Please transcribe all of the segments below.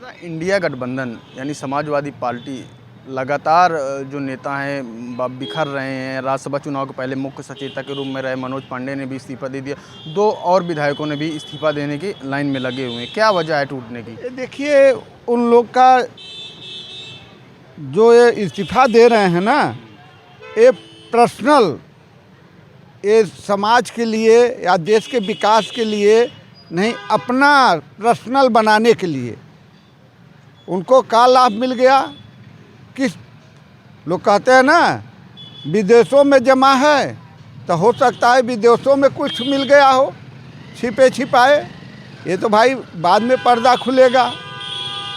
दादा, इंडिया गठबंधन यानी समाजवादी पार्टी लगातार जो नेता हैं बिखर रहे हैं। राज्यसभा चुनाव के पहले मुख्य सचेतक के रूप में रहे मनोज पांडे ने भी इस्तीफा दे दिया। 2 और विधायकों ने भी इस्तीफा देने की लाइन में लगे हुए हैं। क्या वजह है टूटने की? देखिए, उन लोग का जो ये इस्तीफा दे रहे हैं ना, ये पर्सनल, ये समाज के लिए या देश के विकास के लिए नहीं, अपना पर्सनल बनाने के लिए। उनको क्या लाभ मिल गया? किस लोग कहते हैं ना, विदेशों में जमा है, तो हो सकता है विदेशों में कुछ मिल गया हो छिपे छिपाए। ये तो भाई बाद में पर्दा खुलेगा।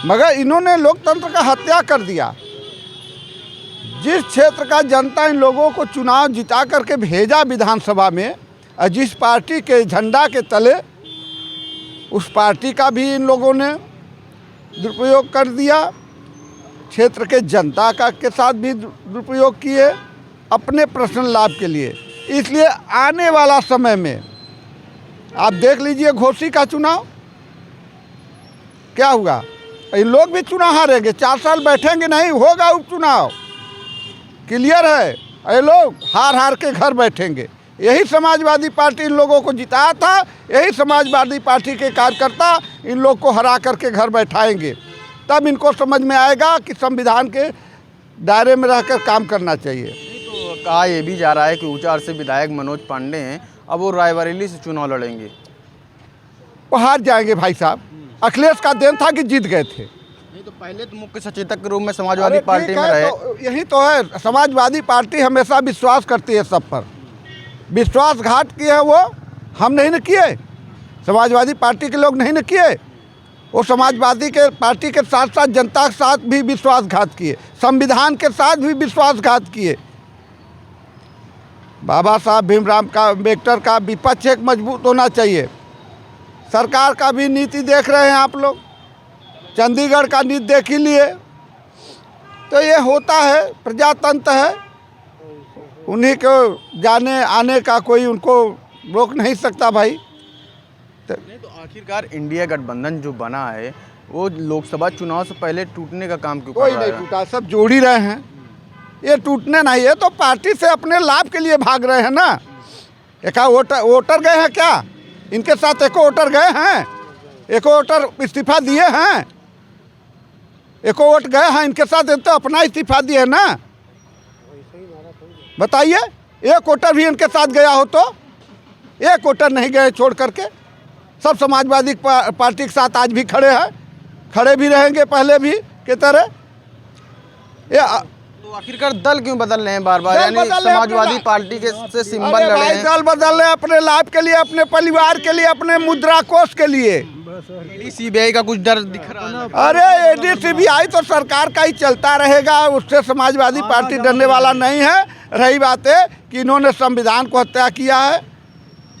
मगर इन्होंने लोकतंत्र का हत्या कर दिया। जिस क्षेत्र का जनता इन लोगों को चुनाव जिता करके भेजा विधानसभा में, और जिस पार्टी के झंडा के तले, उस पार्टी का भी इन लोगों ने दुरुपयोग कर दिया। क्षेत्र के जनता का के साथ भी दुरुपयोग किए अपने पर्सनल लाभ के लिए। इसलिए आने वाला समय में आप देख लीजिए, घोसी का चुनाव क्या हुआ? इन लोग भी चुनाव हारेंगे, 4 साल बैठेंगे नहीं, होगा उपचुनाव, क्लियर है। ये लोग हार हार के घर बैठेंगे। यही समाजवादी पार्टी इन लोगों को जिताया था। यही समाजवादी पार्टी के कार्यकर्ता इन लोग को हरा करके घर बैठाएंगे। तब इनको समझ में आएगा कि संविधान के दायरे में रहकर काम करना चाहिए। तो कहा यह भी जा रहा है कि ऊंचाहार से विधायक मनोज पांडे हैं, अब वो रायबरेली से चुनाव लड़ेंगे। वो हार जाएंगे भाई साहब। अखिलेश का देन था कि जीत गए थे। नहीं तो पहले तो मुख्य सचेतक के रूप में समाजवादी पार्टी में रहे। तो यही तो है, समाजवादी पार्टी हमेशा विश्वास करती है सब पर। विश्वासघात किए हैं वो, हम नहीं न किए, समाजवादी पार्टी के लोग नहीं न किए। वो समाजवादी के पार्टी के साथ साथ जनता के साथ भी विश्वासघात किए, संविधान के साथ भी विश्वासघात किए। बाबा साहब भीमराव का अम्बेडकर का विपक्ष एक मजबूत होना चाहिए। सरकार का भी नीति देख रहे हैं आप लोग, चंडीगढ़ का नीति देख ही लिए। तो ये होता है, प्रजातंत्र है, उन्हीं को जाने आने का कोई उनको रोक नहीं सकता भाई। नहीं तो आखिरकार इंडिया गठबंधन जो बना है वो लोकसभा चुनाव से पहले टूटने का काम क्यों कर कोई रहा नहीं है? टूटा, सब जोड़ ही रहे हैं। ये टूटने नहीं है तो पार्टी से अपने लाभ के लिए भाग रहे हैं ना। एक वोटर गए हैं क्या? इनके साथ एको वोटर गए हैं? एको वोटर इस्तीफा दिए हैं? एको वोट गए हैं इनके साथ? तो अपना इस्तीफा दिए ना। बताइए, एक वोटर भी इनके साथ गया हो तो? एक वोटर नहीं गए छोड़ करके। सब समाजवादी पार्टी के साथ आज भी खड़े हैं, खड़े भी रहेंगे पहले भी के तरह। तो आखिरकार दल क्यों बदल रहे हैं बार बार? यानी समाजवादी पार्टी के से सिंबल लड़े हैं। दल बदल रहे हैं अपने लाभ के लिए, अपने परिवार के लिए, अपने मुद्रा कोष के लिए। सीबीआई का कुछ डर दिख रहा है? अरे ईडी सीबीआई तो सरकार का ही चलता रहेगा, उससे समाजवादी पार्टी डरने वाला नहीं है। रही बात है कि इन्होंने संविधान को हत्या किया है,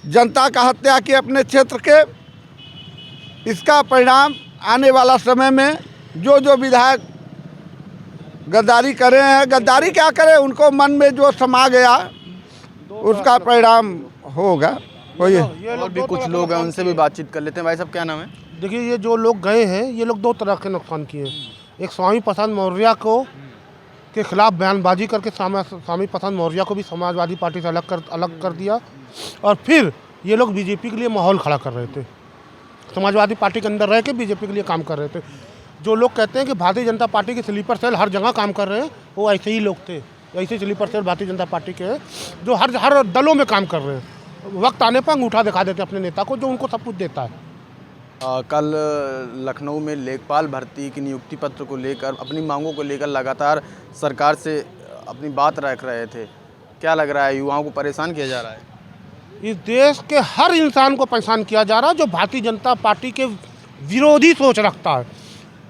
जनता का हत्या की अपने क्षेत्र के। इसका परिणाम आने वाला समय में जो विधायक गद्दारी करे हैं, गद्दारी क्या करे, उनको मन में जो समा गया उसका परिणाम होगा। और भी कुछ लोग हैं, उनसे भी बातचीत कर लेते हैं। भाई साहब क्या नाम है? देखिए, ये जो लोग गए हैं, ये लोग 2 तरह के नुकसान किए हैं। एक स्वामी प्रसाद मौर्य को के खिलाफ बयानबाजी करके स्वामी प्रसाद मौर्य को भी समाजवादी पार्टी से अलग कर दिया। और फिर ये लोग बीजेपी के लिए माहौल खड़ा कर रहे थे, समाजवादी पार्टी के अंदर रह के बीजेपी के लिए काम कर रहे थे। जो लोग कहते हैं कि भारतीय जनता पार्टी के स्लीपर सेल हर जगह काम कर रहे हैं, वो ऐसे ही लोग थे। ऐसे sleeper cell Bharatiya Janata party के हैं जो हर दलों में काम कर रहे हैं। वक्त आने पर अंगूठा दिखा देते हैं अपने नेता को, जो उनको सब कुछ देता है। कल लखनऊ में लेखपाल भर्ती की नियुक्ति पत्र को लेकर, अपनी मांगों को लेकर लगातार सरकार से अपनी बात रख रहे थे। क्या लग रहा है, युवाओं को परेशान किया जा रहा है? इस देश के हर इंसान को परेशान किया जा रहा है जो भारतीय जनता पार्टी के विरोधी सोच रखता है,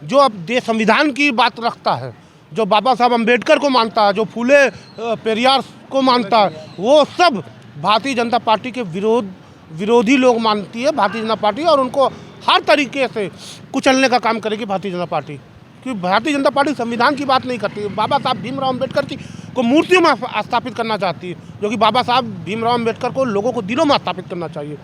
जो अब देश संविधान की बात रखता है, जो बाबा साहब अम्बेडकर को मानता है, जो फूले पेरियार को मानता है। वो सब भारतीय जनता पार्टी के विरोधी लोग मानती है भारतीय जनता पार्टी, और उनको हर तरीके से कुचलने का काम करेगी भारतीय जनता पार्टी। क्योंकि भारतीय जनता पार्टी संविधान की बात नहीं करती। बाबा साहब भीमराव अम्बेडकर की को मूर्तियों में स्थापित करना चाहती है, जो कि बाबा साहब भीमराव अम्बेडकर को लोगों को दिलों में स्थापित करना चाहिए।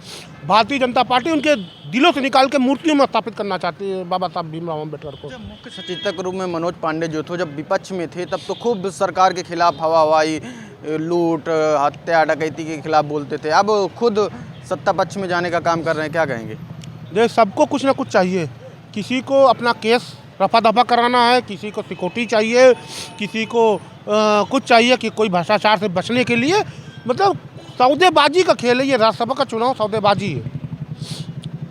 भारतीय जनता पार्टी उनके दिलों से निकाल के मूर्तियों में स्थापित करना चाहती है बाबा साहब भीमराव अम्बेडकर को। जब मुख्य सचेतक के रूप में मनोज पांडे जो थे, जब विपक्ष में थे, तब तो खूब सरकार के खिलाफ हवा हवाई, लूट, हत्या, डकैती के खिलाफ बोलते थे। अब खुद सत्ता पक्ष में जाने का काम कर रहे हैं, क्या कहेंगे? देख, सबको कुछ ना कुछ चाहिए। किसी को अपना केस रफा दफा कराना है, किसी को सिक्योरिटी चाहिए, किसी को कुछ चाहिए कि कोई भ्रष्टाचार से बचने के लिए। मतलब सौदेबाजी का खेल है ये, राज्यसभा का चुनाव सौदेबाजी है।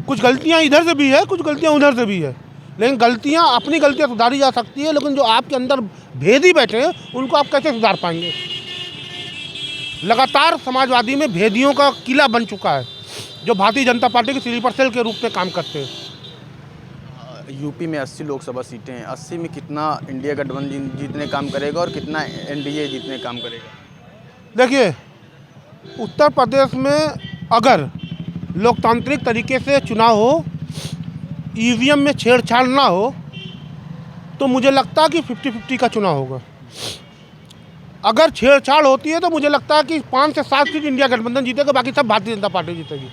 कुछ गलतियां इधर से भी है, कुछ गलतियां उधर से भी है, लेकिन गलतियां, अपनी गलतियां सुधारी जा सकती है, लेकिन जो आपके अंदर भेदी बैठे हैं उनको आप कैसे सुधार पाएंगे? लगातार समाजवादी में भेदियों का किला बन चुका है, जो भारतीय जनता पार्टी के स्लीपर सेल के रूप में काम करते हैं। यूपी में 80 लोकसभा सीटें हैं, 80 में कितना इंडिया गठबंधन जीतने काम करेगा और कितना एनडीए जीतने काम करेगा? देखिए, उत्तर प्रदेश में अगर लोकतांत्रिक तरीके से चुनाव हो, ईवीएम में छेड़छाड़ ना हो, तो मुझे लगता है कि 50-50 का चुनाव होगा। अगर छेड़छाड़ होती है तो मुझे लगता है कि 5 से 7 सीट इंडिया गठबंधन जीतेगा, बाकी सब भारतीय जनता पार्टी जीतेगी।